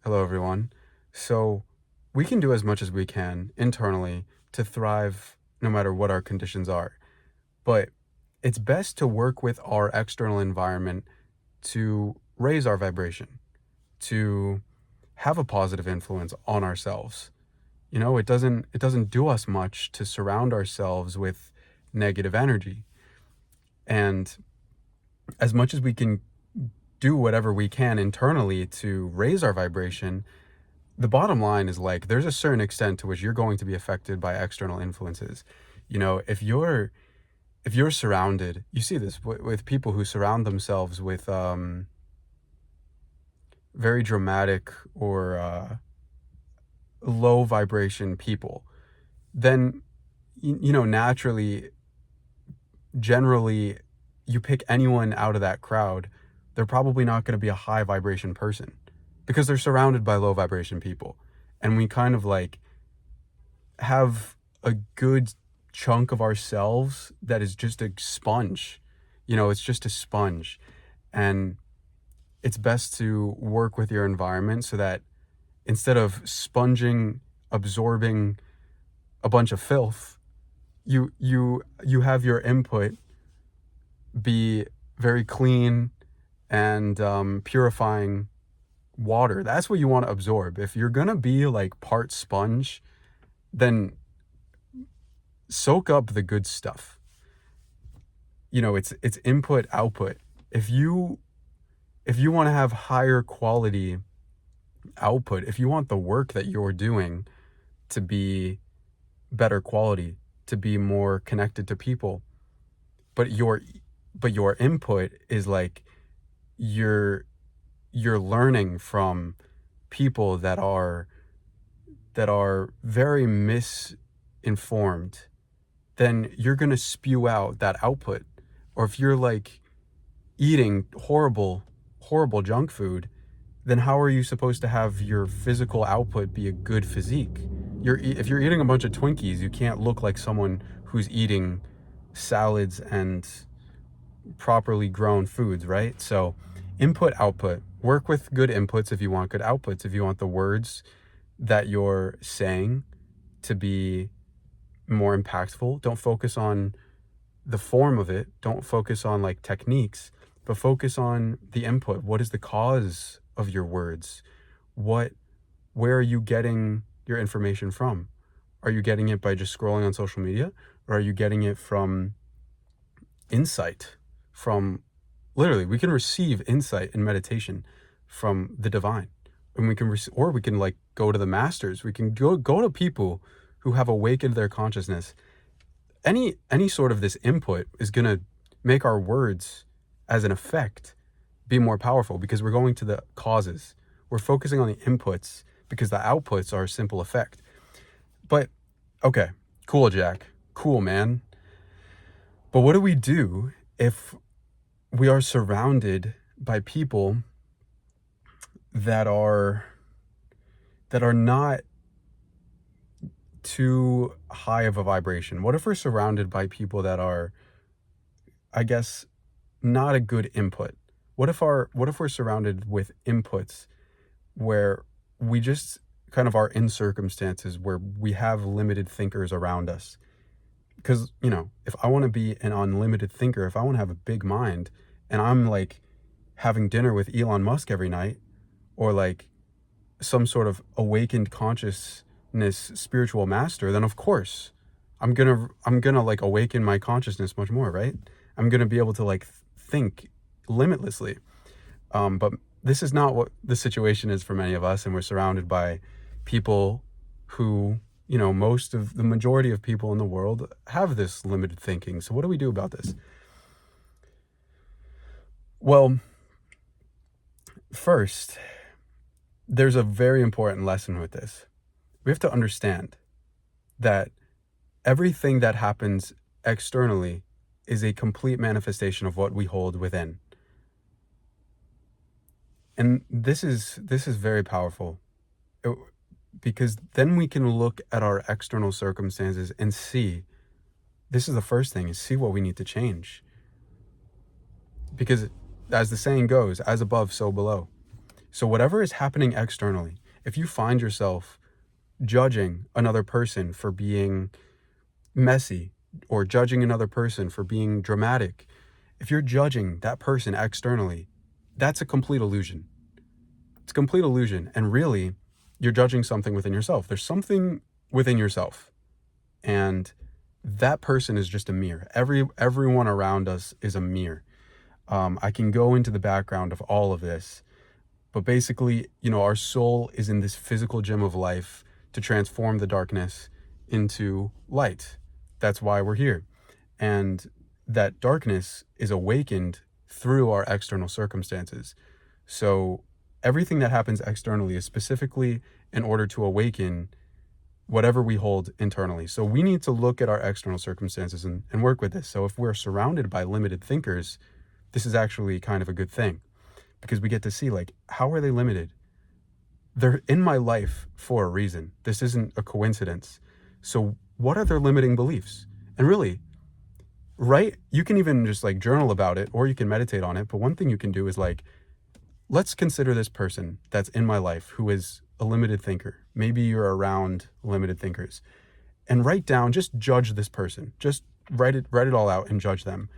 Hello, everyone. So, we can do as much as we can internally to thrive no matter what our conditions are. But it's best to work with our external environment to raise our vibration, to have a positive influence on ourselves. It doesn't do us much to surround ourselves with negative energy. And as much as we can do whatever we can internally to raise our vibration, the bottom line is like there's a certain extent to which you're going to be affected by external influences. If you're surrounded, you see this with people who surround themselves with very dramatic or low vibration people, then naturally, generally, you pick anyone out of that crowd, they're probably not going to be a high vibration person because they're surrounded by low vibration people. And we kind of like have a good chunk of ourselves that is just a sponge. It's just a sponge. And it's best to work with your environment so that instead of sponging, absorbing a bunch of filth, you have your input be very clean and purifying water. That's what you want to absorb. If you're gonna be like part sponge, then soak up the good stuff. It's input output. If you want to have higher quality output, if you want the work that you're doing to be better quality, to be more connected to people, but your input is like you're learning from people that are very misinformed, then you're going to spew out that output. Or if you're like eating horrible junk food, then how are you supposed to have your physical output be a good physique? If you're eating a bunch of Twinkies, you can't look like someone who's eating salads and properly grown foods, right? So, input output. Work with good inputs if you want good outputs. If you want the words that you're saying to be more impactful, don't focus on the form of it. Don't focus on like techniques, but focus on the input. What is the cause of your words? What Where are you getting your information from? Are you getting it by just scrolling on social media, or are you getting it from insight? From literally, we can receive insight in meditation from the divine, and or we can like go to the masters. We can go to people who have awakened their consciousness. Any sort of this input is going to make our words as an effect be more powerful because we're going to the causes. We're focusing on the inputs because the outputs are a simple effect. But okay, cool, Jack. Cool, man. But what do we do if we are surrounded by people that are not too high of a vibration? What if we're surrounded by people that are, I guess, not a good input? What if we're surrounded with inputs where we just kind of are in circumstances where we have limited thinkers around us? Because, if I want to be an unlimited thinker, if I want to have a big mind, and I'm like having dinner with Elon Musk every night, or like some sort of awakened consciousness spiritual master, then of course I'm gonna like awaken my consciousness much more, right? I'm gonna be able to like think limitlessly. But this is not what the situation is for many of us, and we're surrounded by people who, most of the majority of people in the world have this limited thinking. So what do we do about this? Well, first, there's a very important lesson with this. We have to understand that everything that happens externally is a complete manifestation of what we hold within. And this is very powerful. It- because then we can look at our external circumstances and see, this is the first thing, is see what we need to change. Because as the saying goes, as above, so below. So whatever is happening externally, if you find yourself judging another person for being messy or judging another person for being dramatic, if you're judging that person externally, that's a complete illusion. It's a complete illusion. And really, you're judging something within yourself. There's something within yourself. And that person is just a mirror. Everyone around us is a mirror. I can go into the background of all of this, but basically, our soul is in this physical gym of life to transform the darkness into light. That's why we're here. And that darkness is awakened through our external circumstances. So everything that happens externally is specifically in order to awaken whatever we hold internally. So we need to look at our external circumstances and work with this. So if we're surrounded by limited thinkers, this is actually kind of a good thing, because we get to see, like, how are they limited? They're in my life for a reason. This isn't a coincidence. So what are their limiting beliefs? And really, you can even just like journal about it, or you can meditate on it. But one thing you can do is like, let's consider this person that's in my life who is a limited thinker. Maybe you're around limited thinkers, and just judge this person. Just write it all out and judge them,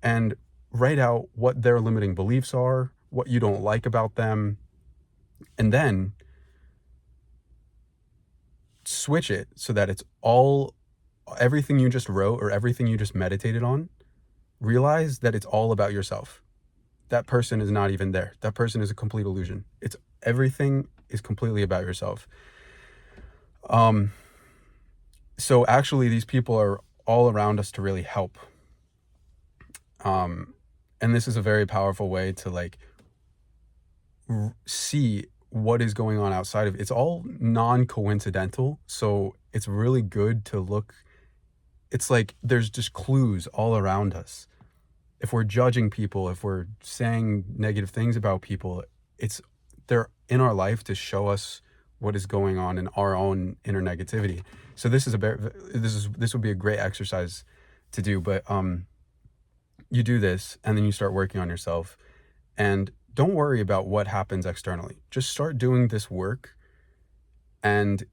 and write out what their limiting beliefs are, what you don't like about them, and then switch it so that it's everything you just wrote or everything you just meditated on, realize that it's all about yourself. That person is not even there. That person is a complete illusion. Everything is completely about yourself. So actually, these people are all around us to really help. And this is a very powerful way to like see what is going on outside of it. It's all non-coincidental. So it's really good to look. It's like there's just clues all around us. If we're judging people, if we're saying negative things about people, they're in our life to show us what is going on in our own inner negativity. So this would be a great exercise to do. But you do this, and then you start working on yourself, and don't worry about what happens externally. Just start doing this work, and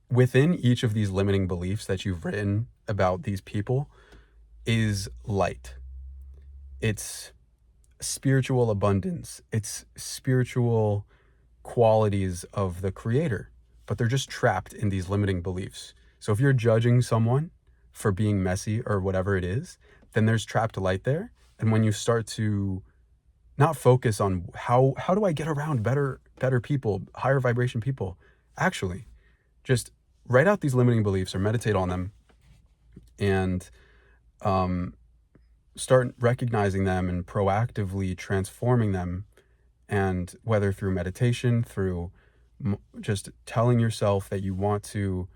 within each of these limiting beliefs that you've written about these people is light. It's spiritual abundance. It's spiritual qualities of the creator, but they're just trapped in these limiting beliefs. So if you're judging someone for being messy or whatever it is, then there's trapped light there. And when you start to not focus on how do I get around better people, higher vibration people, actually just write out these limiting beliefs or meditate on them, and start recognizing them and proactively transforming them. And whether through meditation, through just telling yourself that you want to,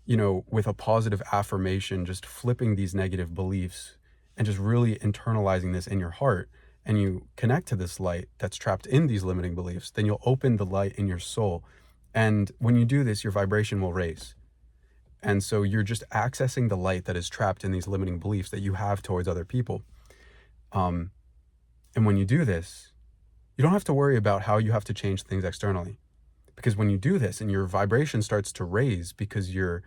with a positive affirmation, just flipping these negative beliefs and just really internalizing this in your heart, and you connect to this light that's trapped in these limiting beliefs, then you'll open the light in your soul. And when you do this, your vibration will raise. And so you're just accessing the light that is trapped in these limiting beliefs that you have towards other people. And when you do this, you don't have to worry about how you have to change things externally. Because when you do this and your vibration starts to raise, because you're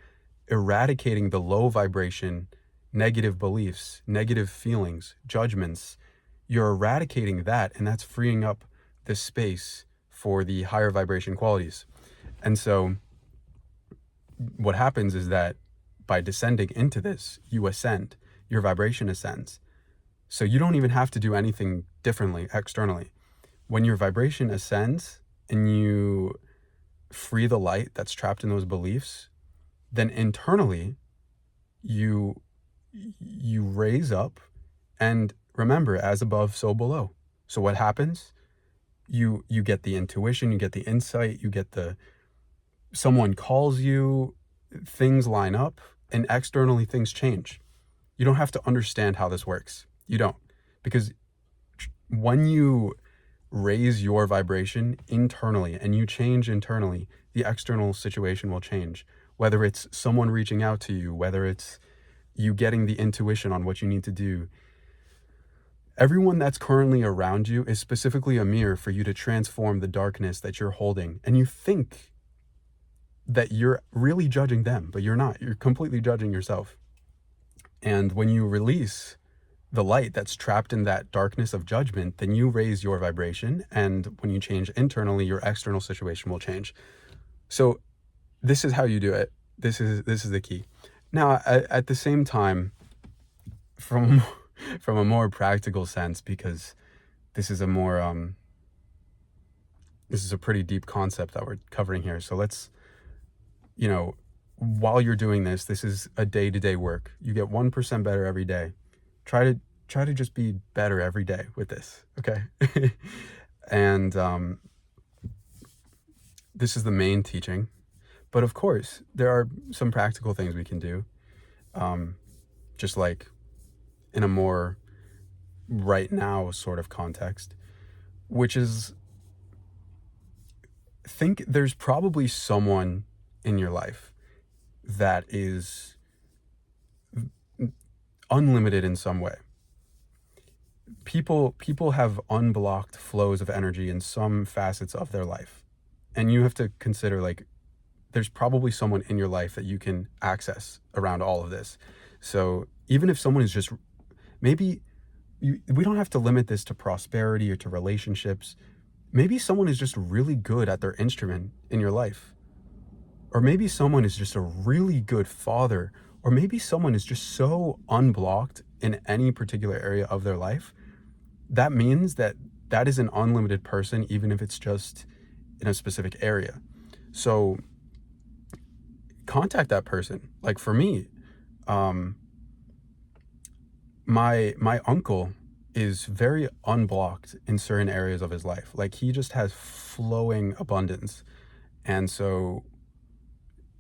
eradicating the low vibration, negative beliefs, negative feelings, judgments, you're eradicating that, and that's freeing up the space for the higher vibration qualities. And so what happens is that by descending into this, you ascend, your vibration ascends. So you don't even have to do anything differently externally. When your vibration ascends and you free the light that's trapped in those beliefs, then internally you raise up. And remember, as above, so below. So what happens? You get the intuition, you get the insight, someone calls you, things line up, and externally things change. You don't have to understand how this works. You don't. Because when you raise your vibration internally and you change internally, the external situation will change. Whether it's someone reaching out to you, whether it's you getting the intuition on what you need to do, Everyone that's currently around you is specifically a mirror for you to transform the darkness that you're holding. And you think that you're really judging them, but you're not. You're completely judging yourself. And when you release the light that's trapped in that darkness of judgment, then you raise your vibration. And when you change internally, your external situation will change. So this is how you do it. This is the key. Now, at the same time, from from a more practical sense, because this is a more this is a pretty deep concept that we're covering here. So let's, while you're doing this, this is a day-to-day work. You get 1% better every day. Try to just be better every day with this, okay? And this is the main teaching. But of course, there are some practical things we can do, just like in a more right now sort of context, which is, think there's probably someone in your life that is unlimited in some way. People have unblocked flows of energy in some facets of their life. And you have to consider, like, there's probably someone in your life that you can access around all of this. So even if someone is just, maybe we don't have to limit this to prosperity or to relationships. Maybe someone is just really good at their instrument in your life. Or maybe someone is just a really good father. Or maybe someone is just so unblocked in any particular area of their life. That means that that is an unlimited person, even if it's just in a specific area. So contact that person. Like for me, my uncle is very unblocked in certain areas of his life. Like he just has flowing abundance. And so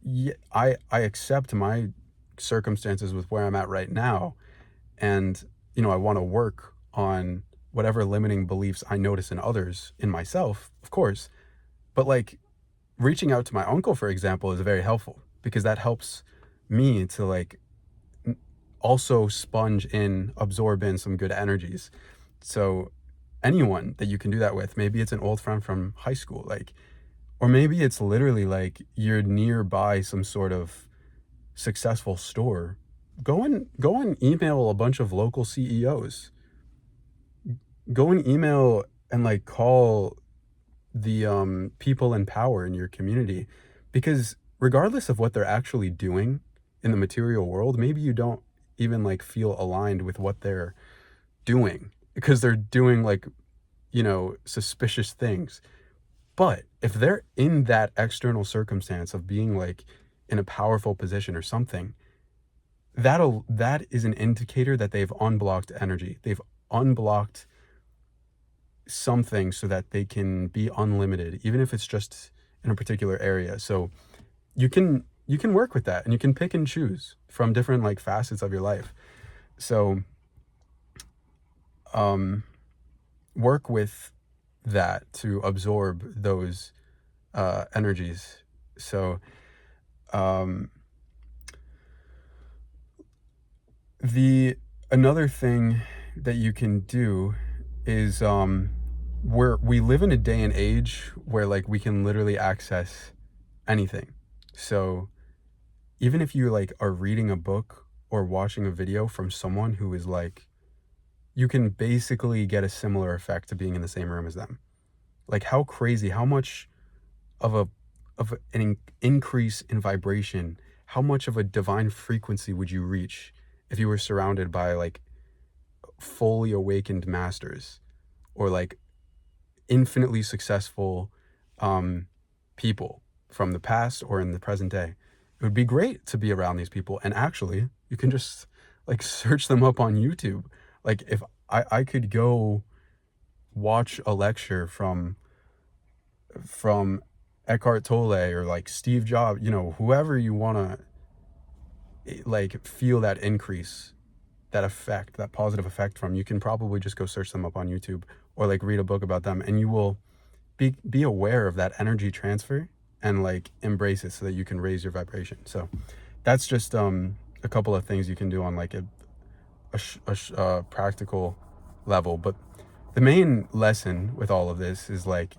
yeah, I accept my circumstances with where I'm at right now. And, I want to work on whatever limiting beliefs I notice in others, in myself, of course. But like reaching out to my uncle, for example, is very helpful because that helps me to like also absorb in some good energies. So anyone that you can do that with, maybe it's an old friend from high school, like, or maybe it's literally like you're nearby some sort of successful store. Go and email a bunch of local CEOs. Go and email and like call the people in power in your community, because regardless of what they're actually doing in the material world, maybe you don't even like feel aligned with what they're doing because they're doing like, suspicious things. But if they're in that external circumstance of being like in a powerful position or something, that is an indicator that they've unblocked energy. They've unblocked something so that they can be unlimited, even if it's just in a particular area. So you can work with that, and you can pick and choose from different like facets of your life. So work with that to absorb those energies. So another thing that you can do is we live in a day and age where like we can literally access anything. So even if you like are reading a book or watching a video from someone who is like, you can basically get a similar effect to being in the same room as them. Like how crazy, how much of an increase in vibration, how much of a divine frequency would you reach if you were surrounded by like fully awakened masters or like infinitely successful people from the past or in the present day? It would be great to be around these people. And actually, you can just like search them up on YouTube. Like if I could go watch a lecture from Eckhart Tolle or like Steve Jobs, whoever you want to like feel that increase, that effect, that positive effect from, you can probably just go search them up on YouTube or like read a book about them, and you will be aware of that energy transfer and like embrace it so that you can raise your vibration. So that's just a couple of things you can do on like a practical level. But the main lesson with all of this is like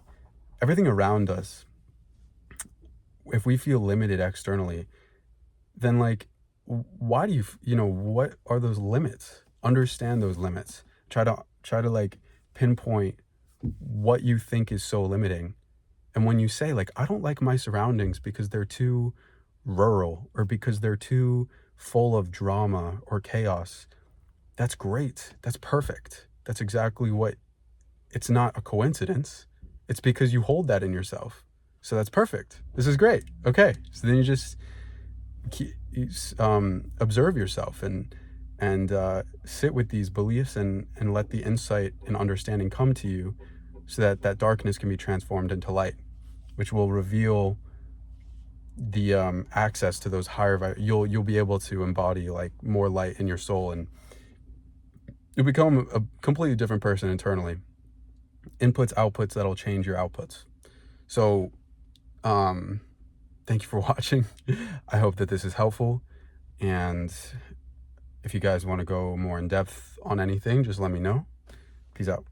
everything around us, if we feel limited externally, then like why do what are those limits? Understand those limits. Try to like pinpoint what you think is so limiting. And when you say like, I don't like my surroundings because they're too rural or because they're too full of drama or chaos, that's great. That's perfect. That's exactly what, it's not a coincidence. It's because you hold that in yourself. So that's perfect. This is great. Okay. So then you just observe yourself and sit with these beliefs and let the insight and understanding come to you so that that darkness can be transformed into light, which will reveal the access to those you'll be able to embody like more light in your soul, and you'll become a completely different person internally. Inputs, outputs, that'll change your outputs. So thank you for watching. I hope that this is helpful, and if you guys want to go more in depth on anything, just let me know. Peace out.